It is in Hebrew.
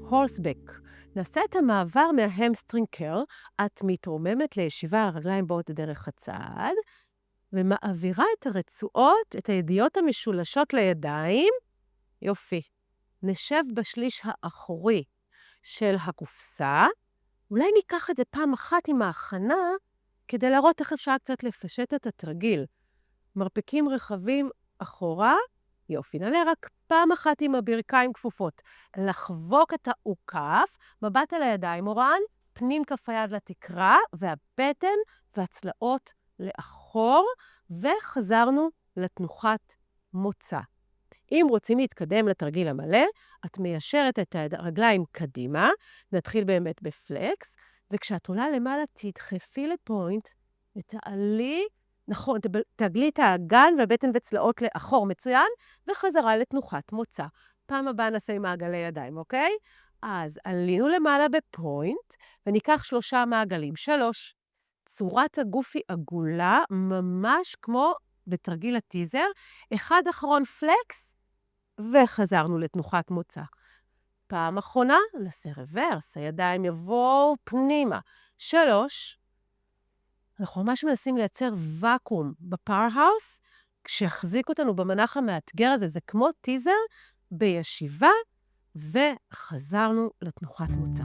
הורסבק. נעשה את המעבר מההמסטרינג קרל, את מתרוממת לישיבה, הרגליים באות דרך הצד, ומעבירה את הרצועות, את הידיות המשולשות לידיים. יופי. נשב בשליש האחורי של הקופסה. אולי ניקח את זה פעם אחת עם ההכנה, כדי להראות איך אפשר קצת לפשט את התרגיל. מרפקים רחבים אחורה, יופי, נעלה רק פעם אחת עם הברכיים כפופות. לחבוק את העוקף, מבט על הידיים מורן, פנים כף היד לתקרה, והבטן והצלעות לאחור, וחזרנו לתנוחת מוצא. אם רוצים להתקדם לתרגיל המלא, את מיישרת את הרגליים קדימה, נתחיל באמת בפלקס, וכשאת עולה למעלה תדחפי לפוינט, ותעלי, נכון, תעגלי את האגן והבטן וצלעות לאחור מצוין, וחזרה לתנוחת מוצא. פעם הבאה נעשה עם מעגלי ידיים, אוקיי? אז עלינו למעלה בפוינט, וניקח 3 מעגלים. 3. צורת הגוף היא עגולה, ממש כמו בתרגיל הטיזר. 1 אחרון פלקס, וחזרנו לתנוחת מוצא. פעם אחרונה, נעשה רוורס, הידיים יבואו פנימה. 3, אנחנו ממש מנסים לייצר ואקום בפאוורהאוס, כשיחזיק אותנו במנח המאתגר הזה, זה כמו טיזר בישיבה, וחזרנו לתנוחת מוצא.